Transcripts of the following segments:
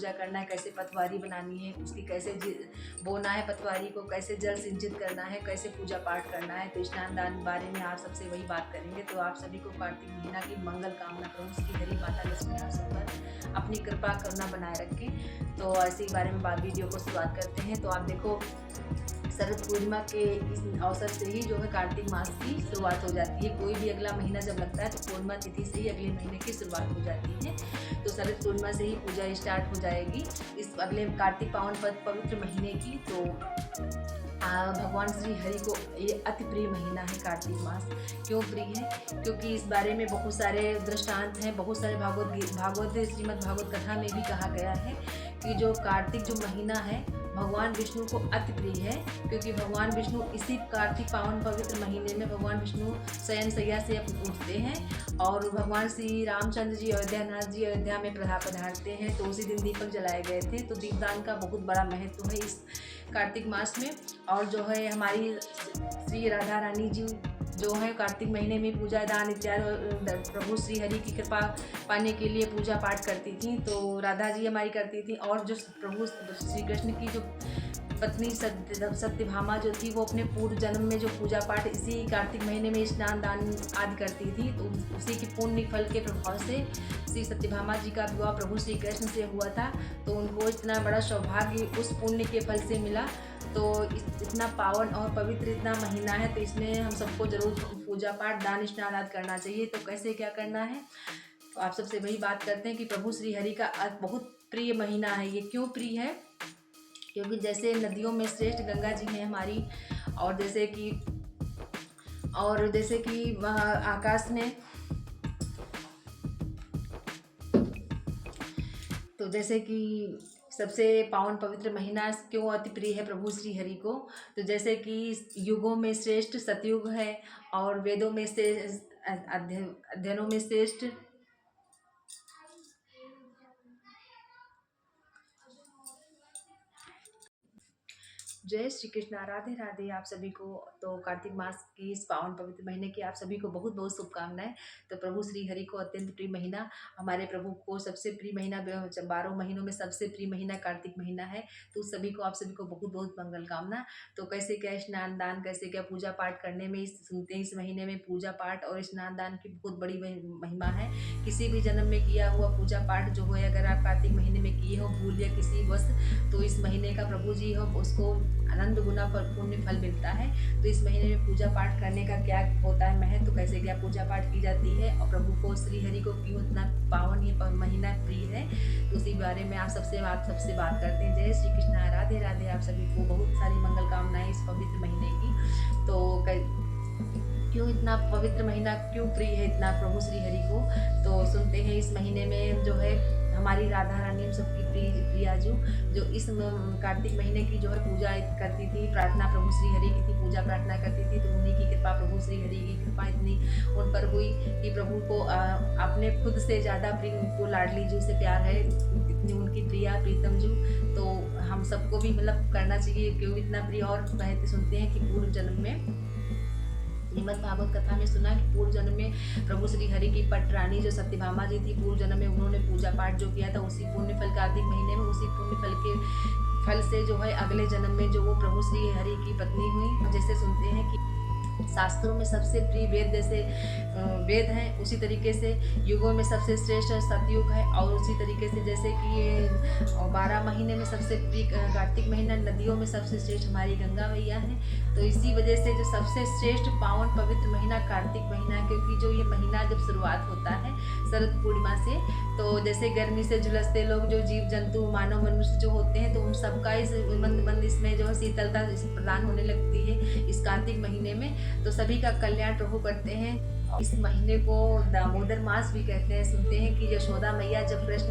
पूजा करना है, कैसे पटवारी बनानी है, उसकी कैसे बोना है, पटवारी को कैसे जल सिंचित करना है, कैसे पूजा पाठ करना है। तो स्नान दान बारे में आप सबसे वही बात करेंगे। तो आप सभी को कार्तिक महीना की मंगल कामना करूँ, उसकी हरी माता लक्ष्मी आप सब पर अपनी कृपा करुणा बनाए रखें। तो ऐसे बारे में वीडियो को शुरुआत करते हैं। तो आप देखो, शरद पूर्णिमा के इस अवसर से ही जो है कार्तिक मास की शुरुआत हो जाती है। कोई भी अगला महीना जब लगता है तो पूर्णिमा तिथि से ही अगले महीने की शुरुआत हो जाती है। तो शरद पूर्णिमा से ही पूजा स्टार्ट हो जाएगी इस अगले कार्तिक पावन पवित्र महीने की। तो भगवान श्री हरि को ये अति प्रिय महीना है कार्तिक मास। क्यों प्रिय है? क्योंकि इस बारे में बहुत सारे दृष्टांत हैं, बहुत सारे भागवत श्रीमद् भागवत कथा में भी कहा गया है कि जो कार्तिक जो महीना है भगवान विष्णु को अति प्रिय है। क्योंकि भगवान विष्णु इसी कार्तिक पावन पवित्र महीने में भगवान विष्णु शयन शैया से उठते हैं और भगवान श्री रामचंद्र जी अयोध्यानाथ जी अयोध्या में पधारते हैं। तो उसी दिन दीपक जलाए गए थे। तो दीपदान का बहुत बड़ा महत्व है इस कार्तिक मास में। और जो है हमारी श्री राधा रानी जी जो है कार्तिक महीने में पूजा दान इत्यादि प्रभु श्री हरि की कृपा पाने के लिए पूजा पाठ करती थी। तो राधा जी हमारी करती थी। और जो प्रभु श्री कृष्ण की जो पत्नी सत्यभामा जो थी वो अपने पूर्व जन्म में जो पूजा पाठ इसी कार्तिक महीने में स्नान दान आदि करती थी। तो उसी के पुण्य फल के प्रभाव से श्री सत्यभामा जी का विवाह प्रभु श्री कृष्ण से हुआ था। तो उनको इतना बड़ा सौभाग्य उस पुण्य के फल से मिला। तो इतना पावन और पवित्र इतना महीना है। तो इसमें हम सबको जरूर पूजा पाठ दान स्नान आदि करना चाहिए। तो कैसे क्या करना है, तो आप सबसे वही बात करते हैं कि प्रभु श्री हरि का बहुत प्रिय महीना है। ये क्यों प्रिय है? क्योंकि जैसे नदियों में श्रेष्ठ गंगा जी हैं हमारी, और जैसे कि आकाश में, तो जैसे कि सबसे पावन पवित्र महीना क्यों अति प्रिय है प्रभु श्री हरि को? तो जैसे कि युगों में श्रेष्ठ सतयुग है और वेदों में से अध्ययनों में श्रेष्ठ जय श्री कृष्ण। राधे राधे आप सभी को। तो कार्तिक मास की इस पावन पवित्र महीने की आप सभी को बहुत बहुत शुभकामनाएं। तो प्रभु श्री हरि को अत्यंत प्रिय महीना, हमारे प्रभु को सबसे प्रिय महीना, 12 महीनों में सबसे प्रिय महीना कार्तिक महीना है। तो सभी को आप सभी को बहुत बहुत मंगल कामना। तो कैसे क्या स्नान दान, कैसे क्या पूजा पाठ करने में सुनते हैं, इस महीने में पूजा पाठ और स्नान दान की बहुत बड़ी महिमा है। किसी भी जन्म में किया हुआ पूजा पाठ जो है, अगर आप कार्तिक महीने में किए हो भूल या किसी वश, तो इस महीने का प्रभु जी हो उसको अनंत गुना पुण्य फल मिलता है। तो इस महीने में पूजा पाठ करने का क्या होता है महत्व, तो कैसे क्या पूजा पाठ की जाती है और प्रभु को श्री हरि को क्यों इतना पावन ये महीना प्रिय है, तो उसी बारे में आप सबसे बात करते हैं। जय श्री कृष्ण। राधे राधे आप सभी को बहुत सारी मंगल कामनाएं इस पवित्र महीने की। तो क्यों इतना पवित्र महीना क्यों प्रिय है इतना प्रभु श्री हरि को? तो सुनते हैं इस महीने में जो है हमारी राधा रानी सबकी प्रिया जो इस कार्तिक महीने की जो है पूजा करती थी, प्रार्थना प्रभु श्री हरि की थी, पूजा प्रार्थना करती थी। तो उन्हीं की कृपा, प्रभु श्री हरि की कृपा इतनी उन पर हुई कि प्रभु को अपने खुद से ज़्यादा प्रिय, उनको लाडली जी से प्यार है, इतनी उनकी प्रिया प्रीतम जी। तो हम सबको भी मतलब करना चाहिए। क्यों इतना प्रिय? और कहते सुनते हैं कि पूर्व जन्म में श्रीमद् भागवत कथा में सुना कि पूर्व जन्म में प्रभु श्री हरि की पटरानी जो सत्यभामा जी थी, पूर्व जन्म में उन्होंने पूजा पाठ जो किया था उसी पुण्य फल कार्तिक महीने में, उसी पुण्य फल के फल से जो है अगले जन्म में जो वो प्रभु श्री हरि की पत्नी हुई। जैसे सुनते हैं कि शास्त्रों में सबसे प्रिय वेद जैसे वेद हैं, उसी तरीके से युगों में सबसे श्रेष्ठ सतयुग है। और उसी तरीके से जैसे कि ये 12 महीने में सबसे प्रिय कार्तिक महीना, नदियों में सबसे श्रेष्ठ हमारी गंगा मैया है। तो इसी वजह से जो सबसे श्रेष्ठ पावन पवित्र महीना कार्तिक महीना है। क्योंकि जो ये महीना जब शुरुआत होता है शरद पूर्णिमा से, तो जैसे गर्मी से झुलसते लोग, जो जीव जंतु मानव मनुष्य जो होते हैं, तो उन सबका इस मंद इसमें जो है शीतलता प्रदान होने लगती है इस कार्तिक महीने में। तो सभी का कल्याण प्रभु करते हैं। इस महीने को दामोदर मास भी कहते हैं। सुनते हैं कि यशोदा मैया जब कृष्ण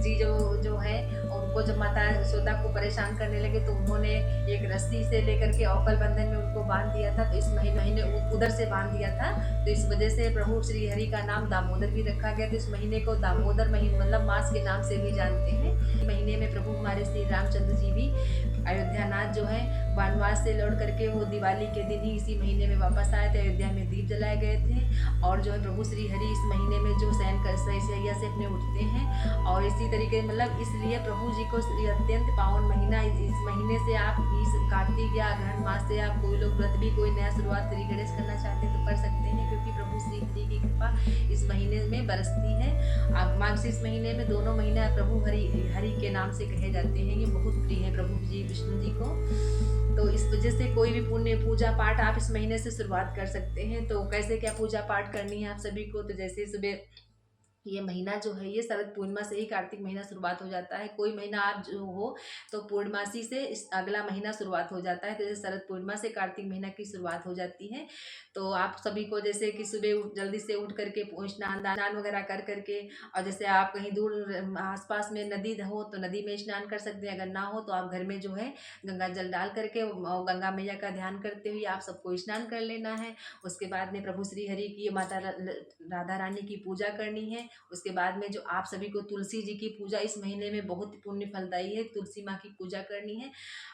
जी जो है उनको जब माता यशोदा को परेशान करने लगे, तो उन्होंने एक रस्सी से लेकर के औपल बंधन में उनको बांध दिया था। तो इस महीने उधर से बांध दिया था। तो इस वजह से प्रभु श्री हरि का नाम दामोदर भी रखा गया। तो इस महीने को दामोदर महीना मतलब मास के नाम से भी जानते हैं। महीने में प्रभु हमारे श्री रामचंद्र जी भी अयोध्यानाथ जो है वनवास से लौट करके वो दिवाली के दिन ही इसी महीने में वापस आए थे, अयोध्या में दीप जलाए गए थे। और जो है प्रभु श्री हरि इस महीने में जो सैया से अपने उठते हैं, और इसी तरीके मतलब इसलिए प्रभु जी को अत्यंत पावन महीना इस महीने से आप इस कार्तिक या अग्रहण मास से आप कोई लोग व्रत भी कोई नया शुरुआत श्री गणेश करना चाहते हैं तो कर सकते हैं, क्योंकि प्रभु श्री हरि की कृपा इस महीने में बरसती है। आप मार्गशीर्ष महीने में दोनों महीने प्रभु हरि के नाम से कहे जाते हैं, ये बहुत प्रिय है प्रभु जी विष्णु जी को। तो इस वजह से कोई भी पुण्य पूजा पाठ आप इस महीने से शुरुआत कर सकते हैं। तो कैसे क्या पूजा पाठ करनी है आप सभी को, तो जैसे सुबह ये महीना जो है ये शरद पूर्णिमा से ही कार्तिक महीना शुरुआत हो जाता है। कोई महीना आप जो हो तो पूर्णमासी से इस अगला महीना शुरुआत हो जाता है, तो जैसे शरद पूर्णिमा से कार्तिक महीना की शुरुआत हो जाती है। तो आप सभी को जैसे कि सुबह जल्दी से उठ करके स्नान दान वगैरह कर करके, और जैसे आप कहीं दूर आसपास में नदी हो तो नदी में स्नान कर सकते हैं, अगर ना हो तो आप घर में जो है गंगा जल डाल करके गंगा मैया का ध्यान करते हुए आप सबको स्नान कर लेना है। उसके बाद में प्रभु श्री हरि की माता राधा रानी की पूजा करनी है। उसके बाद में जो आप सभी को तुलसी जी की पूजा इस महीने में बहुत पुण्य फलदायी है, तुलसी माँ की पूजा करनी है।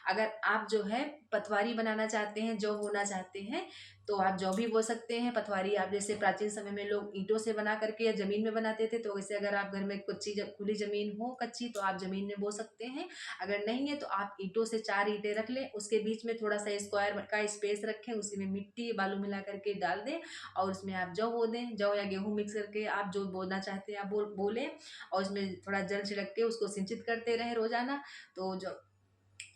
अगर आप जो है पतवारी बनाना चाहते हैं, जौ बोना चाहते हैं, तो आप जौ भी बो सकते हैं। पतवारी आप जैसे प्राचीन समय में लोग ईंटों से बना करके या जमीन में बनाते थे, तो वैसे अगर आप घर में खुली जमीन हो कच्ची तो आप जमीन में बो सकते हैं। अगर नहीं है तो आप ईंटों से 4 ईंटें रख लें, उसके बीच में थोड़ा सा स्क्वायर का स्पेस रखें, उसी में मिट्टी बालू मिला करके डाल दें और उसमें आप जौ बो दें। जौ या गेहूँ मिक्स करके आप जो बोना चाहते हैं आप बोलें, और उसमें थोड़ा जल छिड़क के उसको सिंचित करते रहें रोजाना। तो जो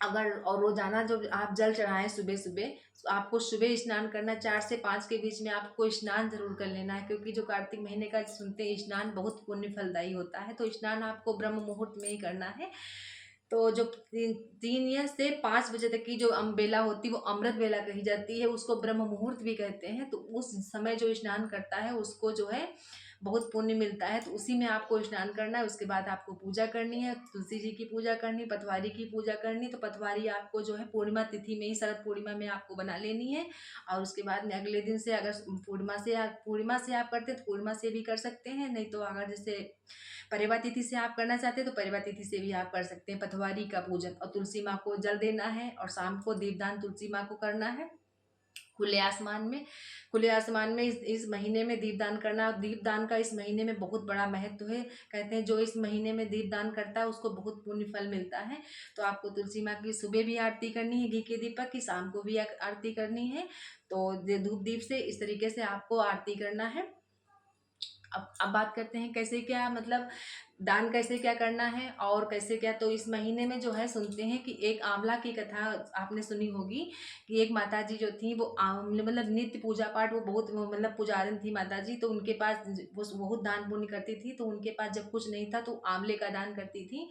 अगर और रोजाना जो आप जल चढ़ाएं सुबह सुबह, तो आपको सुबह स्नान करना, 4 से 5 के बीच में आपको स्नान जरूर कर लेना है, क्योंकि जो कार्तिक महीने का सुनते हैं स्नान बहुत पुण्य फलदायी होता है। तो स्नान आपको ब्रह्म मुहूर्त में ही करना है। तो जो 3 या से 5 बजे तक की जो बेला होती है वो अमृत बेला कही जाती है, उसको ब्रह्म मुहूर्त भी कहते हैं। तो उस समय जो स्नान करता है उसको जो है बहुत पुण्य मिलता है, तो उसी में आपको स्नान करना है। उसके बाद आपको पूजा करनी है, तुलसी जी की पूजा करनी, पतवारी की पूजा करनी। तो पतवारी आपको जो है पूर्णिमा तिथि में ही, शरद पूर्णिमा में आपको बना लेनी है। और उसके बाद में अगले दिन से, अगर पूर्णिमा से आप करते तो पूर्णिमा से भी कर सकते हैं, नहीं तो अगर जैसे परिवा तिथि से आप करना चाहते हैं तो परिवा तिथि से भी आप कर सकते हैं पतवारी का पूजन। और तुलसी माँ को जल देना है, और शाम को दीपदान तुलसी माँ को करना है खुले आसमान में। खुले आसमान में इस महीने में दीपदान करना। दीपदान का इस महीने में बहुत बड़ा महत्व है। कहते हैं जो इस महीने में दीपदान करता है उसको बहुत पुण्य फल मिलता है। तो आपको तुलसी माँ की सुबह भी आरती करनी है घी के दीपक की, शाम को भी आरती करनी है। तो धूप दीप से इस तरीके से आपको आरती करना है। अब बात करते हैं कैसे क्या, मतलब दान कैसे क्या करना है और कैसे क्या। तो इस महीने में जो है सुनते हैं कि एक आंवला की कथा आपने सुनी होगी, कि एक माता जी जो थी वो आंवले मतलब नित्य पूजा पाठ, वो बहुत मतलब पुजारन थी माता जी। तो उनके पास वो बहुत दान पुण्य करती थी, तो उनके पास जब कुछ नहीं था तो आंवले का दान करती थी।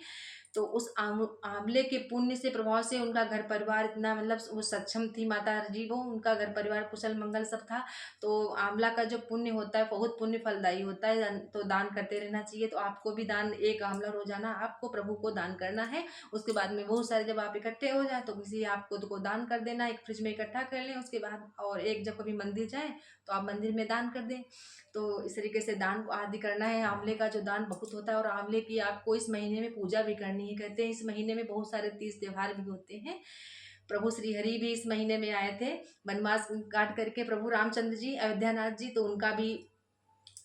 तो उस आंवले के पुण्य से प्रभाव से उनका घर परिवार इतना मतलब वो सक्षम थी माता जी, वो उनका घर परिवार कुशल मंगल सब था। तो आंवला का जो पुण्य होता है बहुत पुण्य फलदायी होता है, तो दान करते रहना चाहिए। तो आपको भी दान, एक आंवला रोजाना आपको प्रभु को दान करना है। उसके बाद में बहुत सारे जब आप इकट्ठे हो जाए तो किसी आपको तो को दान कर देना, एक फ्रिज में इकट्ठा कर लें उसके बाद, और एक जब कभी मंदिर जाए तो आप मंदिर में दान कर दें। तो इस तरीके से दान को आदि करना है। आंवले का जो दान बहुत होता है, और आंवले की आपको इस महीने में पूजा भी करनी है। कहते हैं इस महीने में बहुत सारे तीज त्योहार भी होते हैं। प्रभु श्री हरि भी इस महीने में आए थे वनवास काट करके, प्रभु रामचंद्र जी अयोध्यानाथ जी, तो उनका भी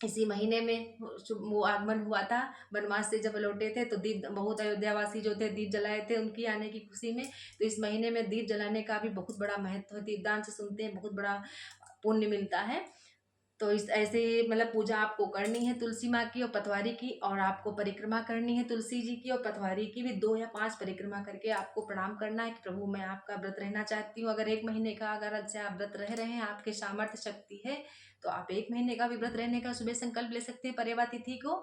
इसी महीने में वो आगमन हुआ था। वनवास से जब लौटे थे तो दीप, बहुत अयोध्यावासी जो थे दीप जलाए थे उनकी आने की खुशी में। तो इस महीने में दीप जलाने का भी बहुत बड़ा महत्व है। दीपदान से सुनते हैं बहुत बड़ा पुण्य मिलता है। तो इस ऐसे मतलब पूजा आपको करनी है तुलसी माँ की और पतवारी की, और आपको परिक्रमा करनी है तुलसी जी की और पतवारी की भी 2 या 5 परिक्रमा करके आपको प्रणाम करना है कि प्रभु मैं आपका व्रत रहना चाहती हूँ। अगर 1 महीने का अगर अच्छा आप व्रत रह रहे हैं, आपके सामर्थ्य शक्ति है, तो आप 1 महीने का भी व्रत रहने का सुबह संकल्प ले सकते हैं परेवा तिथि को।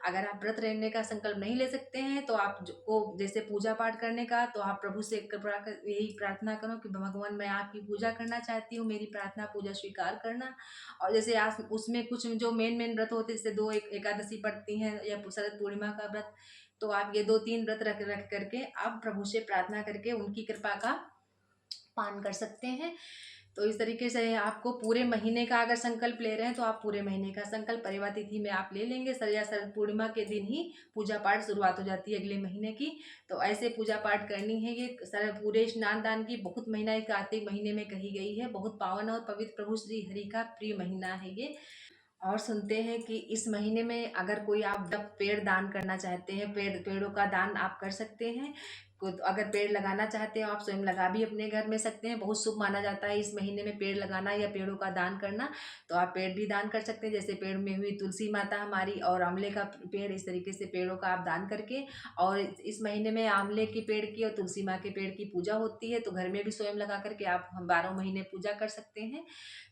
अगर आप व्रत रहने का संकल्प नहीं ले सकते हैं तो आप को जैसे पूजा पाठ करने का, तो आप प्रभु से कृपा कर यही प्रार्थना करो कि भगवान मैं आपकी पूजा करना चाहती हूँ, मेरी प्रार्थना पूजा स्वीकार करना। और जैसे आज उसमें कुछ जो मेन व्रत होते हैं, जैसे 2 एकादशी पड़ती हैं या शरद पूर्णिमा का व्रत, तो आप ये 2-3 व्रत रख करके आप प्रभु से प्रार्थना करके उनकी कृपा का पान कर सकते हैं। तो इस तरीके से आपको पूरे महीने का अगर संकल्प ले रहे हैं तो आप पूरे महीने का संकल्प परिवार तिथि में आप ले लेंगे। शरद या शरद पूर्णिमा के दिन ही पूजा पाठ शुरुआत हो जाती है अगले महीने की। तो ऐसे पूजा पाठ करनी है। ये पूरे स्नान दान की बहुत महीना कार्तिक महीने में कही गई है। बहुत पावन और पवित्र प्रभु श्री हरि का प्रिय महीना है ये। और सुनते हैं कि इस महीने में अगर कोई आप जब पेड़ दान करना चाहते हैं, पेड़ों का दान आप कर सकते हैं। अगर पेड़ लगाना चाहते हो आप स्वयं लगा भी अपने घर में सकते हैं। बहुत शुभ माना जाता है इस महीने में पेड़ लगाना या पेड़ों का दान करना। तो आप पेड़ भी दान कर सकते हैं, जैसे पेड़ में हुई तुलसी माता हमारी और आंवले का पेड़। इस तरीके से पेड़ों का आप दान करके, और इस महीने में आंवले के पेड़ की और तुलसी माँ के पेड़ की पूजा होती है, तो घर में भी स्वयं लगा करके आप 12 महीने पूजा कर सकते हैं।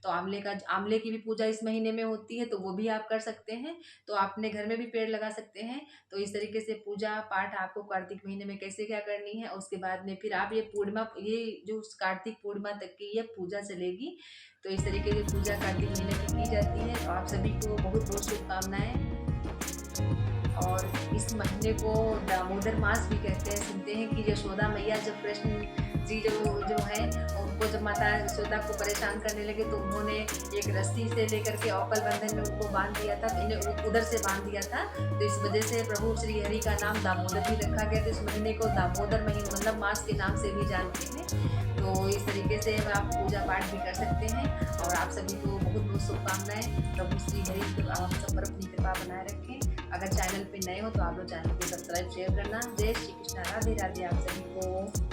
तो आंवले की भी पूजा इस महीने में होती है, तो वो भी आप कर सकते हैं। तो आप अपने घर में भी पेड़ लगा सकते हैं। तो इस तरीके से पूजा पाठ आपको कार्तिक महीने में कैसे क्या करनी है, उसके बाद में फिर आप ये जो कार्तिक पूर्णिमा तक की ये पूजा चलेगी। तो इस तरीके की पूजा कार्तिक महीने की जाती है। तो आप सभी को बहुत बहुत शुभकामनाएं। और इस महीने को दामोदर मास भी कहते हैं। सुनते हैं कि यशोदा मैया जब कृष्ण जी जो है उनको जब माता यशोदा को परेशान करने लगे, तो उन्होंने एक रस्सी से लेकर के औकल बंधन में उनको बांध दिया था, इन्हें उधर से बांध दिया था। तो इस वजह से प्रभु श्री हरि का नाम दामोदर भी रखा गया। तो इस महीने को दामोदर महीने मतलब मास के नाम से भी जानते हैं। तो इस तरीके से आप पूजा पाठ भी कर सकते हैं। और आप सभी को बहुत बहुत शुभकामनाएं। प्रभु श्री हरि आप सब पर अपनी कृपा बनाए रखें। अगर चैनल पे नए हो तो आप लोग चैनल को सब्सक्राइब शेयर करना। जय श्री कृष्णा, राधे राधे आप सभी को।